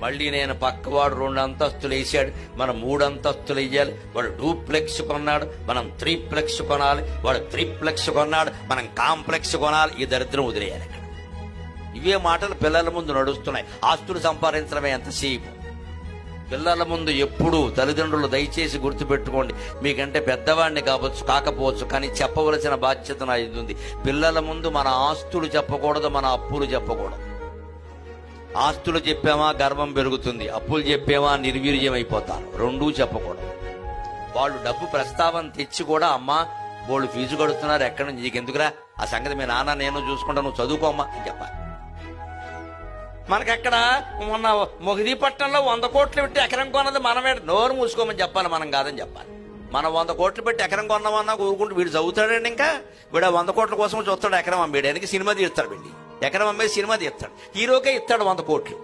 మళ్ళీ నేను పక్కవాడు 2 అంతస్తులు వేసాడు, మనం 3 అంతస్తులు వేయాలి. వాడు డూప్లెక్స్ కొన్నాడు, మనం త్రీప్లెక్స్ కొనాలి. వాడు త్రీప్లెక్స్ కొన్నాడు, మనం కాంప్లెక్స్ కొనాలి. ఈ దరిద్రం వదిలేయాలి. ఇక్కడ ఇవే మాటలు పిల్లల ముందు నడుస్తున్నాయి. ఆస్తులు సంపాదించడమే ఎంతసేపు. పిల్లల ముందు ఎప్పుడూ తల్లిదండ్రులు దయచేసి గుర్తుపెట్టుకోండి, మీకంటే పెద్దవాడిని కాకపోవచ్చు, కానీ చెప్పవలసిన బాధ్యత నాది ఉంది. పిల్లల ముందు మన ఆస్తులు చెప్పకూడదు, మన అప్పులు చెప్పకూడదు. ఆస్తులు చెప్పామా గర్వం పెరుగుతుంది, అప్పులు చెప్పామా నిర్వీర్యం అయిపోతారు. రెండూ చెప్పకూడదు. వాళ్ళు డబ్బు ప్రస్తావన తెచ్చి కూడా, అమ్మా వాళ్ళు ఫీజు కడుతున్నారు, ఎక్కడి నుంచి నీకెందుకురా, ఆ సంగతి మీ నాన్న నేను చూసుకుంటా, నువ్వు చదువుకోమ్మా అని చెప్పాలి. మనకెక్కడ మొన్న మొగిదీపట్నంలో 100 కోట్లు పెట్టి ఎకరం కొన్నది మనమే, నోరు మూసుకోమని చెప్పాలి, మనం కాదని చెప్పాలి. మనం 100 కోట్లు పెట్టి ఎకరం కొన్నామన్నా ఊరుకుంటూ వీడు చదువుతాడండి. ఇంకా వీడు 100 కోట్ల కోసం చూస్తాడు ఎకరం అమ్మేయడానికి. సినిమా తీస్తాడు, వీడి ఎకరం అమ్మేసి సినిమా తీస్తాడు. హీరోకే ఇస్తాడు 100 కోట్లు.